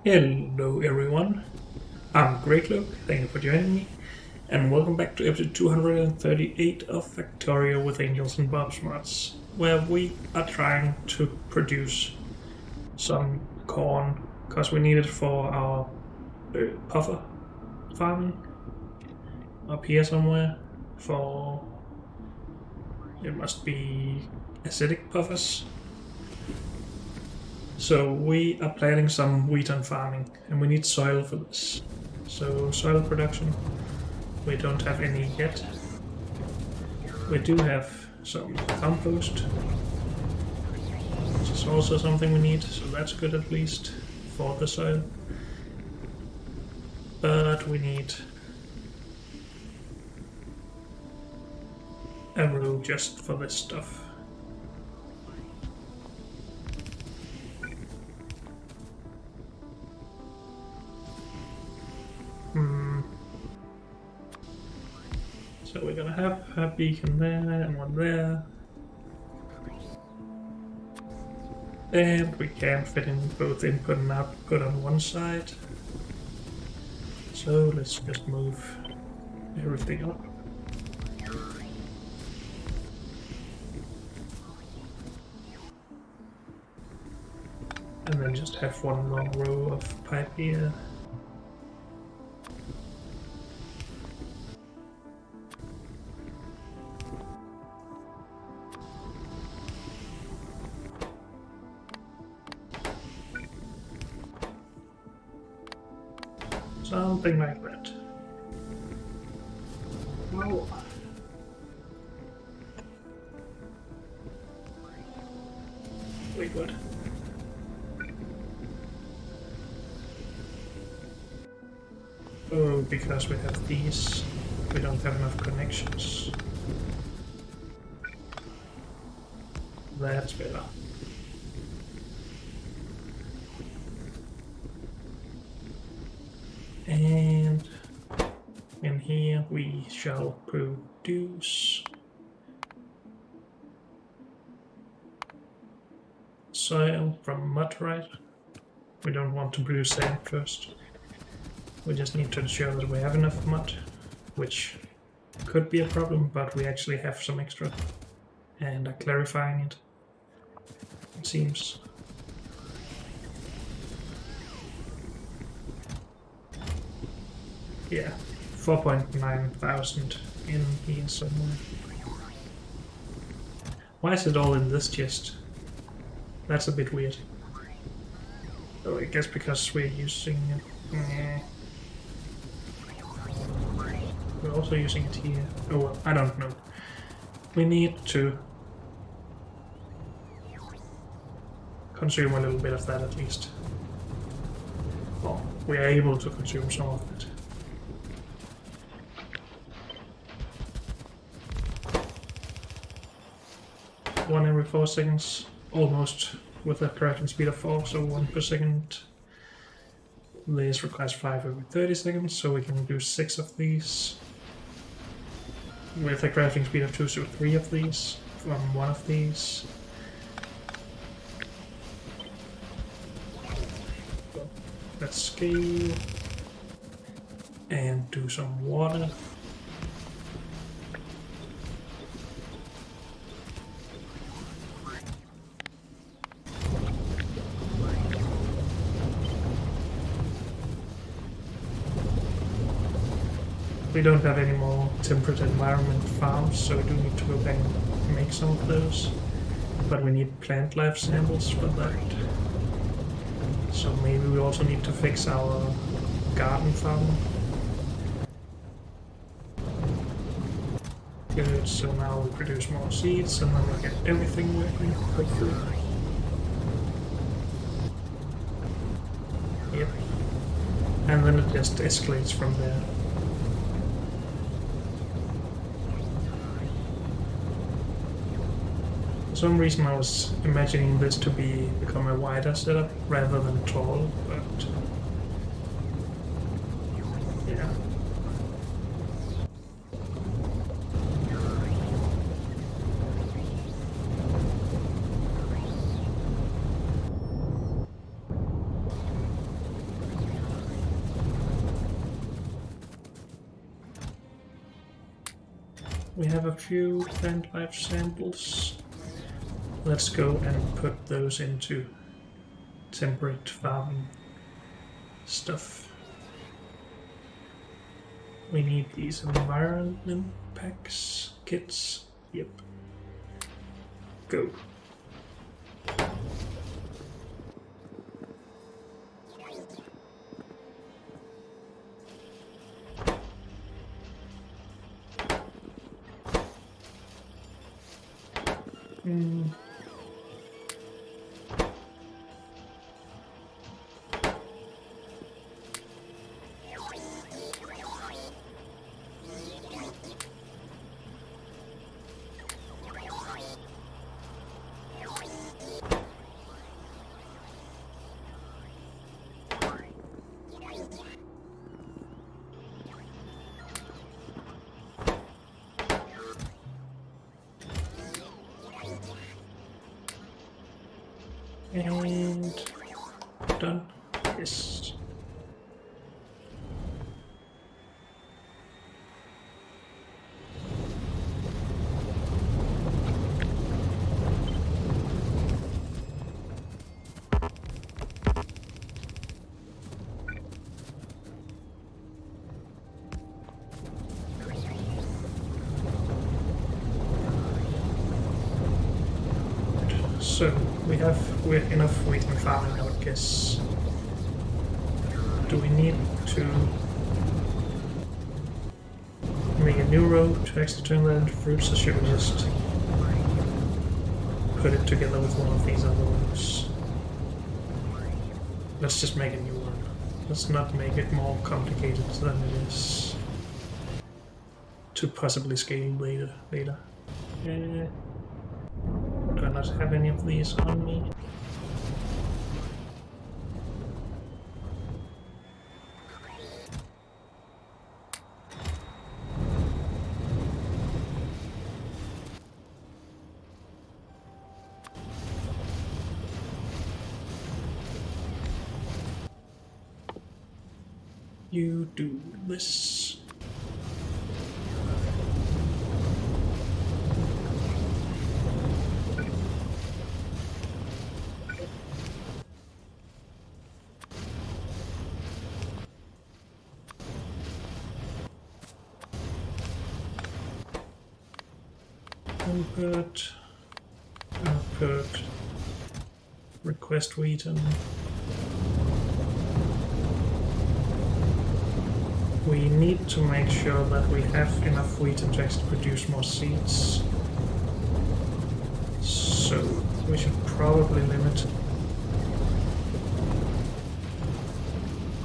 Hello everyone, I'm Greycloak, thank you for joining me, and welcome back to episode 238 of Factorio with Angels and Bob's Mods, where we are trying to produce some corn, because we need it for our puffer farming, up here somewhere, for, it must be acidic puffers. So we are planning some wheat and farming, and we need soil for this. So soil production, we don't have any yet. We do have some compost, which is also something we need, so that's good at least for the soil. But we need a row just for this stuff. So we're gonna have a beacon there and one there. And we can fit in both input and output on one side. So let's just move everything up. And then just have one long row of pipe here. Something like that. Oh. Wait, what? Oh, because we have these, we don't have enough connections. That's better. And in here we shall produce soil from mud, right? We don't want to produce sand first. We just need to ensure that we have enough mud, which could be a problem, but we actually have some extra and are clarifying it, it seems. Yeah, 4.9 thousand in here somewhere. Why is it all in this chest? That's a bit weird. Oh, I guess because we're using it. We're also using it here. Oh well, I don't know. We need to consume a little bit of that at least. Well, we are able to consume some of it. One every 4 seconds, almost with a crafting speed of 4, so 1 per second. This requires 5 every 30 seconds, so we can do 6 of these. With a crafting speed of 2, so 3 of these from one of these. So let's scale and do some water. We don't have any more temperate environment farms, so we do need to go back and make some of those. But we need plant life samples for that. So maybe we also need to fix our garden farm. Good, so now we produce more seeds and then we get everything working, hopefully. Yep. And then it just escalates from there. For some reason I was imagining this to become a wider setup rather than tall, but yeah. We have a few plant life samples. Let's go and put those into temperate farming stuff. We need these environment packs, kits. Yep. Go. And done. Yes. So we have enough wheat and farming, I would guess. Do we need to make a new road to actually turn that into fruits, or should we just put it together with one of these other ones? Let's just make a new one. Let's not make it more complicated than it is to possibly scale later. Do I not have any of these on me? You do this. Output, request wheaten. We need to make sure that we have enough wheaten to actually produce more seeds. So we should probably limit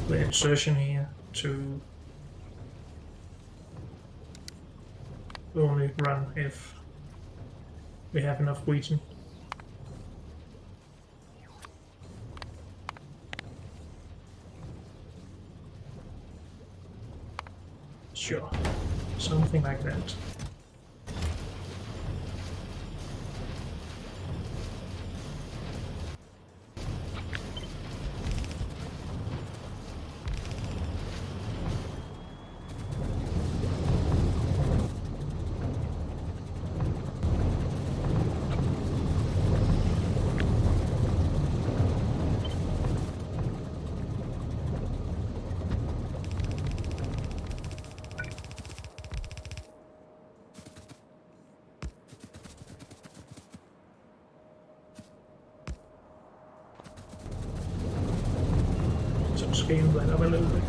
the insertion here to only run if we have enough wheaten. Sure, something like that. Scale that up a little bit.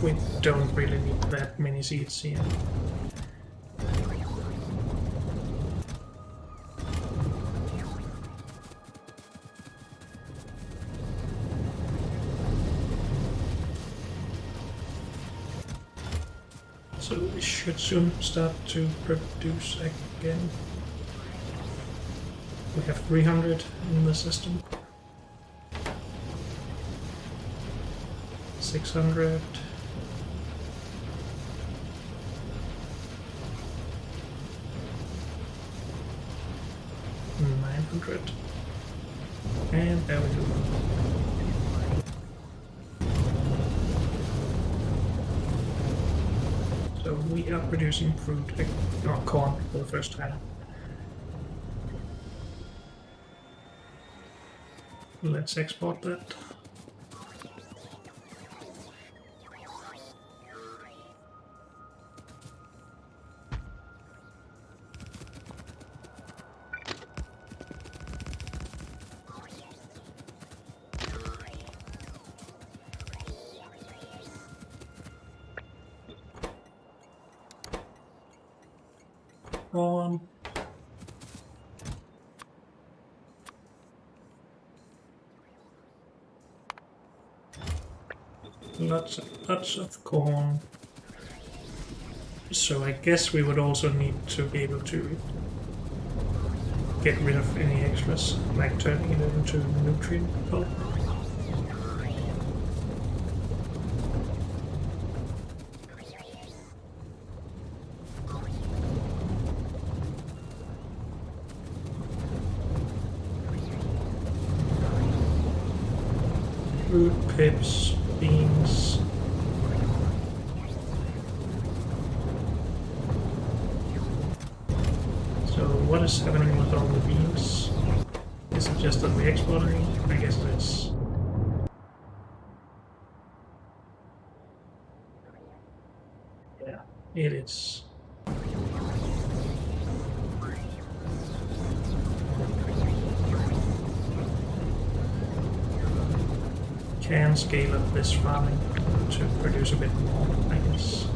We don't really need that many seeds here. So we should soon start to produce again. We have 300 in the system. 600. 100. And there we go. So we are producing fruit, or corn, for the first time. Let's export that. Corn. Lots of corn. So I guess we would also need to be able to get rid of any extras, like turning it into nutrient pulp. Fruit, pips, beans. So what is happening with all the beans? Is it just that we're exporting? I guess it is. Yeah, it is. Can scale up this farming to produce a bit more, I guess.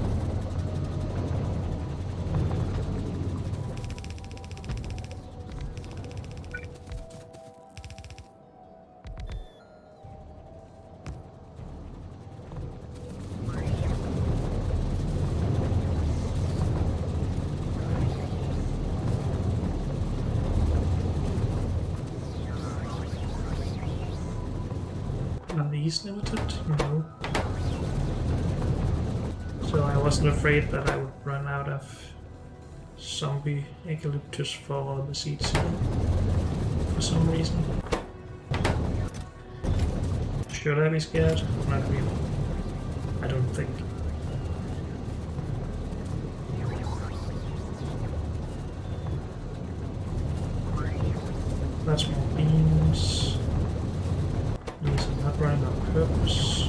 Are these limited? No. So I wasn't afraid that I would run out of zombie eucalyptus for the seeds here, for some reason. Should I be scared? Not really. I don't think. That's more beans. These are not running on purpose.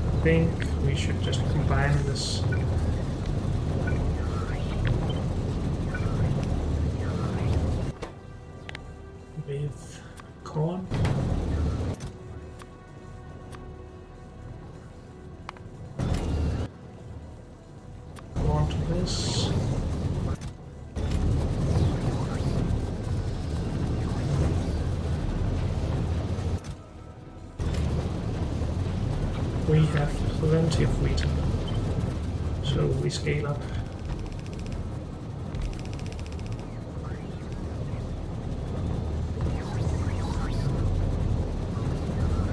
I think we should just combine this. With corn. Corn to this. We have plenty of wheat, so we scale up.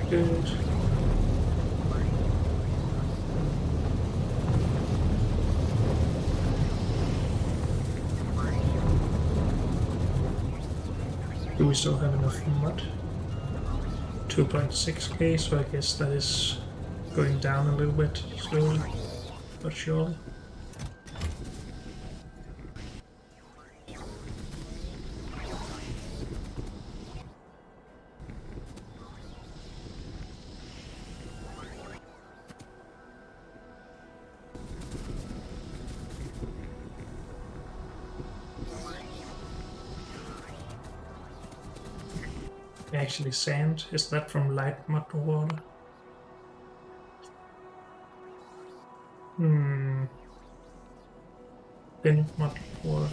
Good. Do we still have enough mud? 2.6k, so I guess that is going down a little bit slowly, but surely. Actually, sand, is that from light mud water? Thin mud water.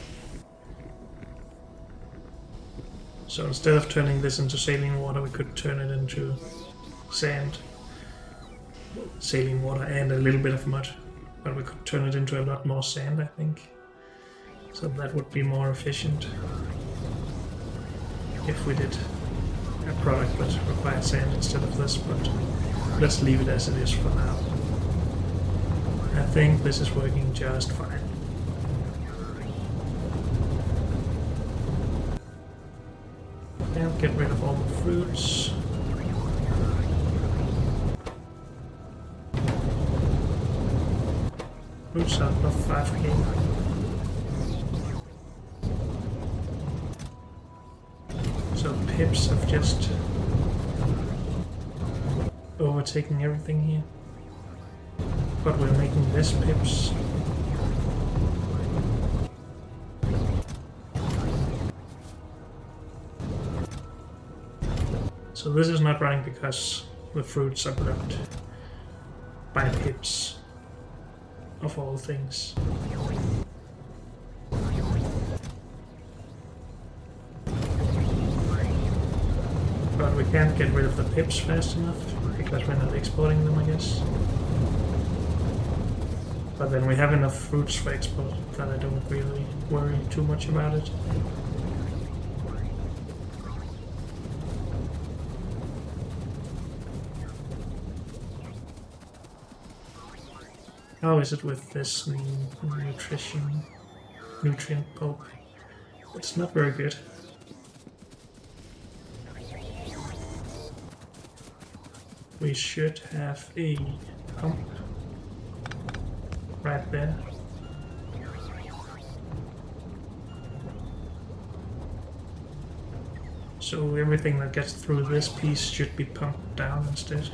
So instead of turning this into saline water, we could turn it into sand. Saline water and a little bit of mud. But we could turn it into a lot more sand, I think. So that would be more efficient if we did a product that required sand instead of this, but let's leave it as it is for now. I think this is working just fine. can't get rid of all the fruits. Fruits are above 5k. So pips have just overtaken everything here. But we're making less pips. So this is not running because the fruits are blocked by pips, of all things. But we can't get rid of the pips fast enough, because we're not exporting them, I guess. But then we have enough fruits for export that I don't really worry too much about it. How is it with this nutrient pulp? It's not very good. We should have a pump right there. So everything that gets through this piece should be pumped down instead.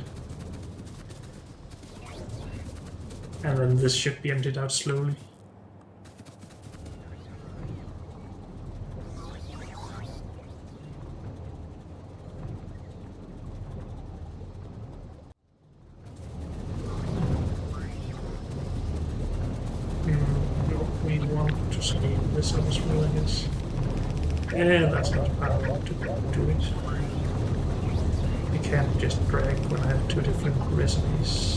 And then this should be emptied out slowly. We want to scale this up as well, I guess. And that's not how I want to do it. You can't just drag when I have two different recipes.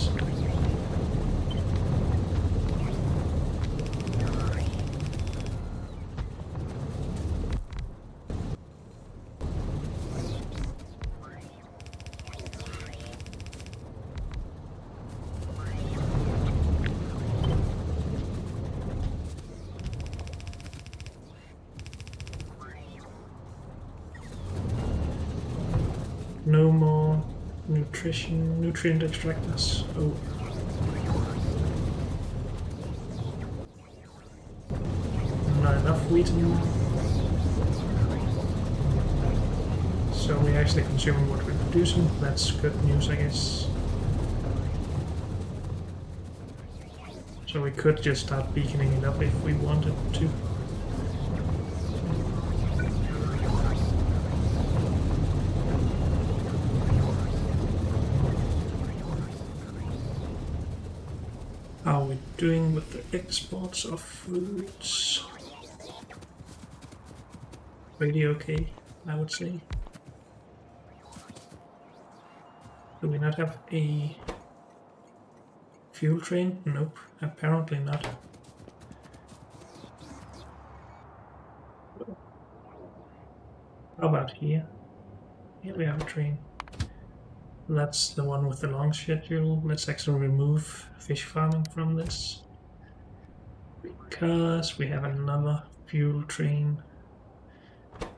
No more nutrient extractors. Oh. Not enough wheat anymore. So we're actually consuming what we're producing. That's good news, I guess. So we could just start beaconing it up if we wanted to. How are we doing with the exports of fruits? Pretty okay, I would say. Do we not have a fuel train? Nope, apparently not. How about here? Here we have a train. That's the one with the long schedule. Let's actually remove fish farming from this, because we have another fuel train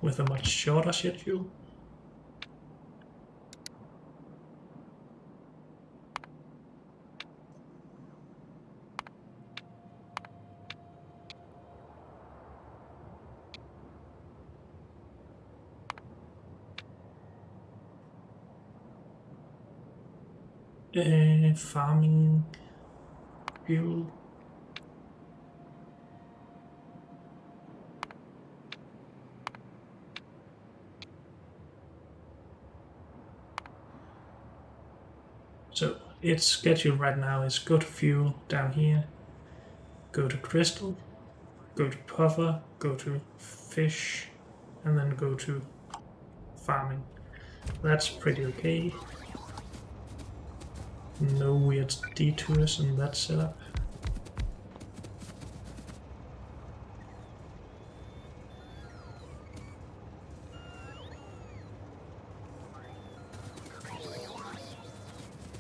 with a much shorter schedule. Farming fuel. So its schedule right now is go to fuel down here, go to crystal, go to puffer, go to fish, and then go to farming. That's pretty okay. No weird detours in that setup.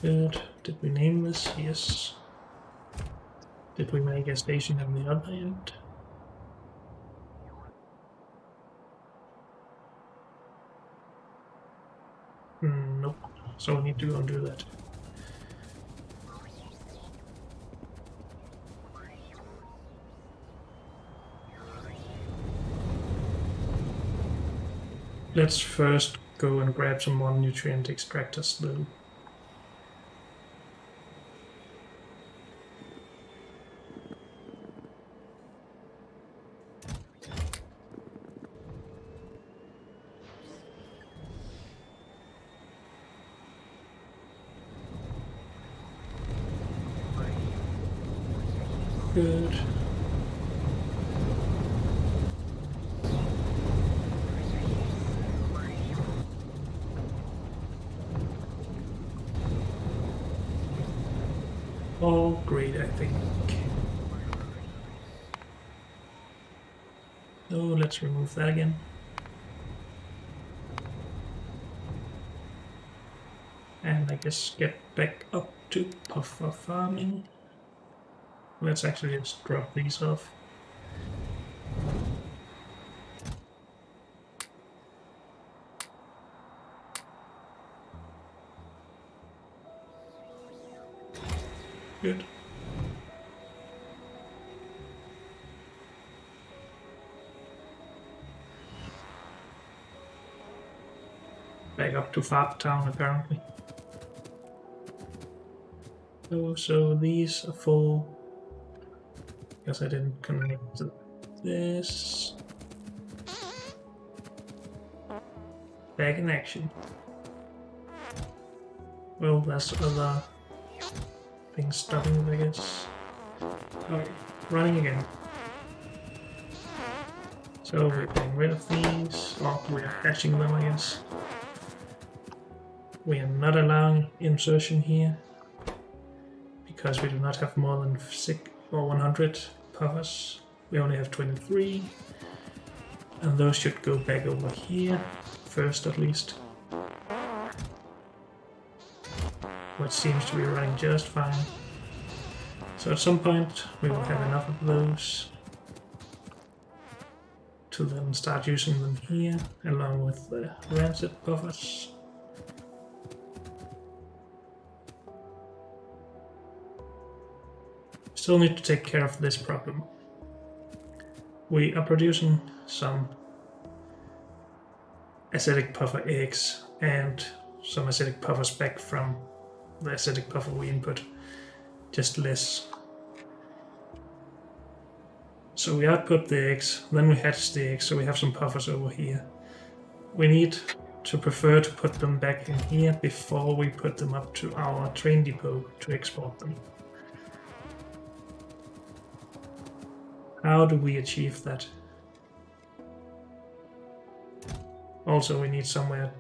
Good. Did we name this? Yes. Did we make a station on the other end? so we need to go and do that. Let's first go and grab some more nutrient extractors though. Good. All great, I think. So let's remove that again. And I guess get back up to puffer farming. Let's actually just drop these off. Good. Back up to Farm Town apparently. So these are full. Guess I didn't connect this. Back in action. Well, there's other things stopping it, I guess. Okay, running again. So we're getting rid of these. Oh, we're catching them, I guess. We are not allowing insertion here because we do not have more than 6 or 100 puffers. We only have 23, and those should go back over here first, at least. Which seems to be running just fine. So at some point we will have enough of those to then start using them here along with the rancid buffers. Still need to take care of this problem. We are producing some acidic puffer eggs and some acidic puffers back from the acidic puffer we input, just less. So we output the eggs, then we hatch the eggs, so we have some puffers over here. We need to prefer to put them back in here before we put them up to our train depot to export them. How do we achieve that? Also, we need somewhere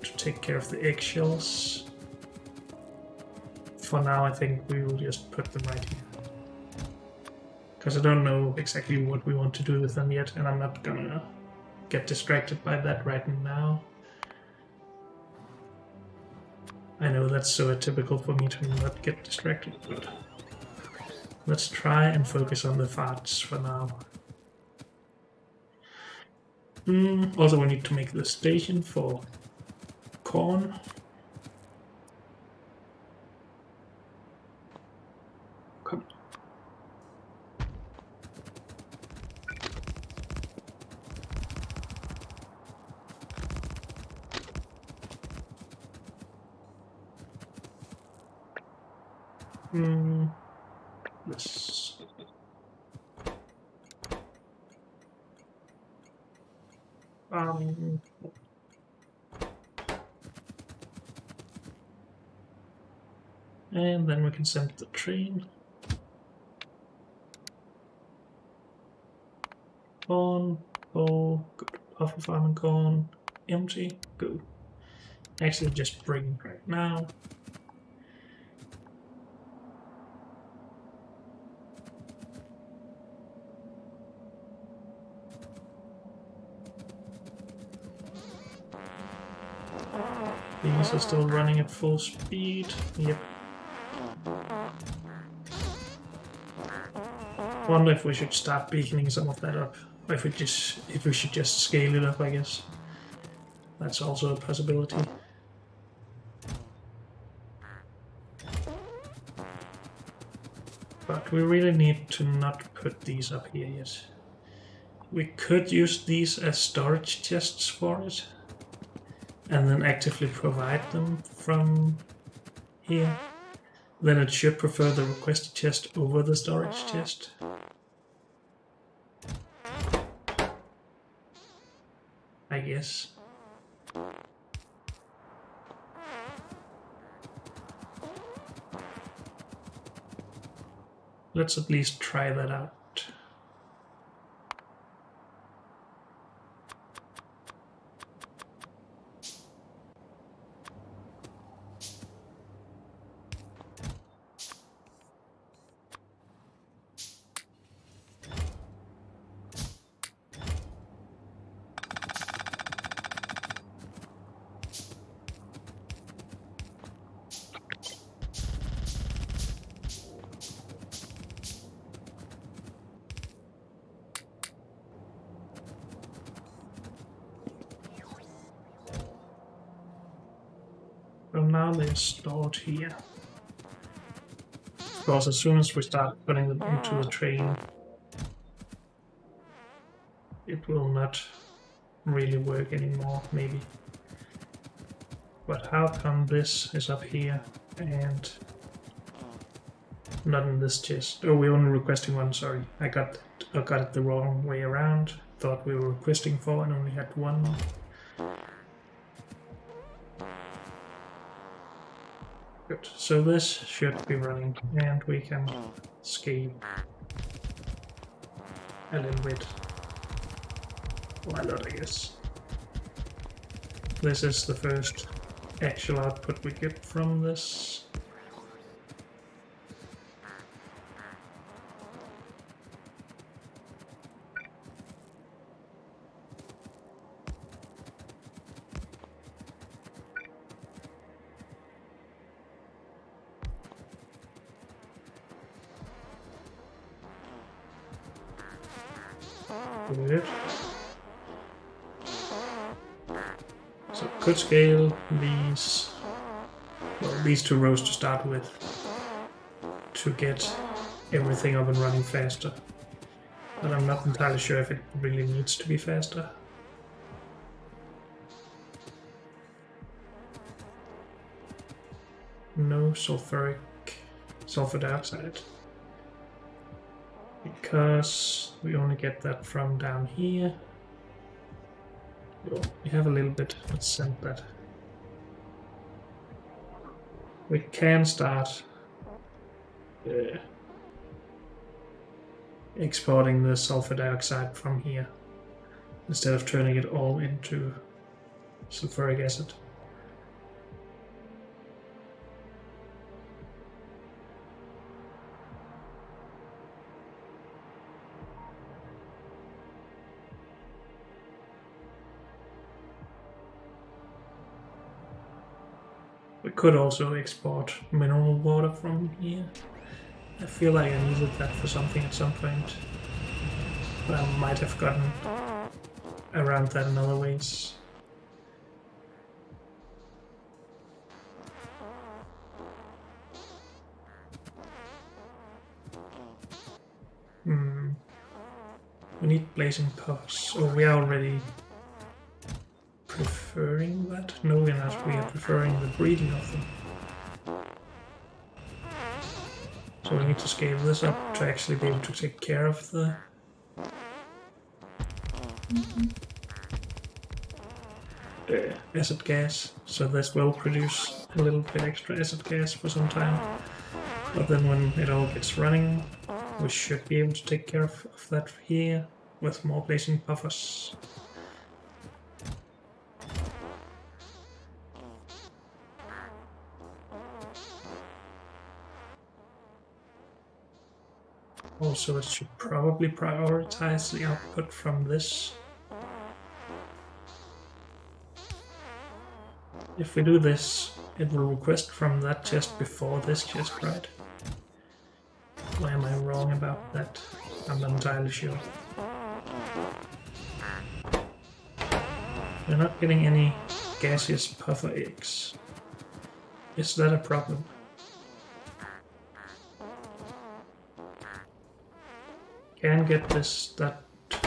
to take care of the eggshells. For now, I think we will just put them right here. Because I don't know exactly what we want to do with them yet, and I'm not gonna get distracted by that right now. I know that's so atypical for me to not get distracted, but let's try and focus on the farts for now. Also, we need to make the station for corn. Come. This. And then we can send the train. Corn, go, puffer farming corn, empty, go. Actually, just bring right now. These are still running at full speed. Yep. Wonder if we should start beaconing some of that up, or if we should just scale it up, I guess. That's also a possibility. But we really need to not put these up here yet. We could use these as storage chests for it, and then actively provide them from here. Then it should prefer the requested chest over the storage chest. I guess. Let's at least try that out. Well, now they're stored here. Of course, as soon as we start putting them into the train, it will not really work anymore, maybe. But how come this is up here and not in this chest? Oh, we're only requesting one, sorry. I got it the wrong way around. Thought we were requesting 4 and only had 1. Good. So this should be running, and we can scale a little bit. Why not, I guess. This is the first actual output we get from this. Good. So could scale these, well, these 2 rows to start with, to get everything up and running faster. But I'm not entirely sure if it really needs to be faster. No sulfur dioxide. Because we only get that from down here. Oh, we have a little bit, let's send that. We can start exporting the sulfur dioxide from here, instead of turning it all into sulfuric acid. We could also export mineral water from here. I feel like I needed that for something at some point, but I might have gotten around that in other ways. We need blazing puffs. Oh, we are already preferring that? No, we're not. We are preferring the breeding of them. So we need to scale this up to actually be able to take care of the acid gas. So this will produce a little bit extra acid gas for some time. But then when it all gets running, we should be able to take care of that here with more blazing buffers. Also, it should probably prioritize the output from this. If we do this, it will request from that chest before this chest, right? Why am I wrong about that? I'm not entirely sure. We're not getting any gaseous puffer eggs. Is that a problem? Can get that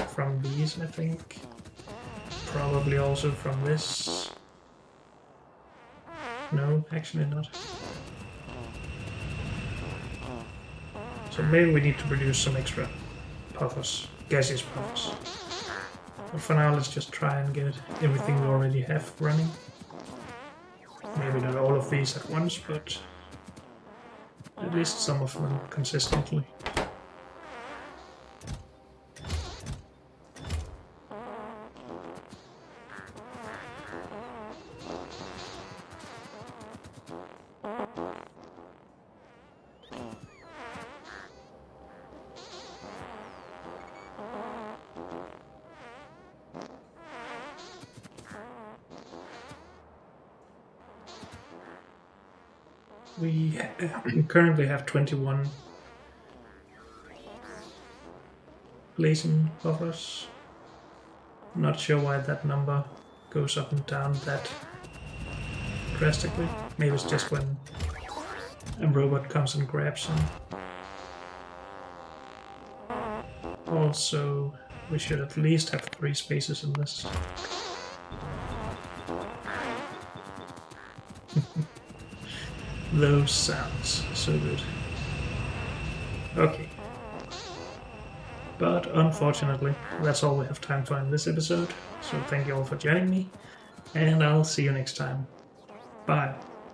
from these, I think. Probably also from this. No, actually not. So maybe we need to produce some extra puffers, gaseous puffers. But for now, let's just try and get everything we already have running. Maybe not all of these at once, but at least some of them consistently. We currently have 21 blazing buffers. Not sure why that number goes up and down that drastically. Maybe it's just when a robot comes and grabs them. Also, we should at least have 3 spaces in this. Those sounds so good. Okay. But unfortunately, that's all we have time for in this episode. So thank you all for joining me, and I'll see you next time. Bye.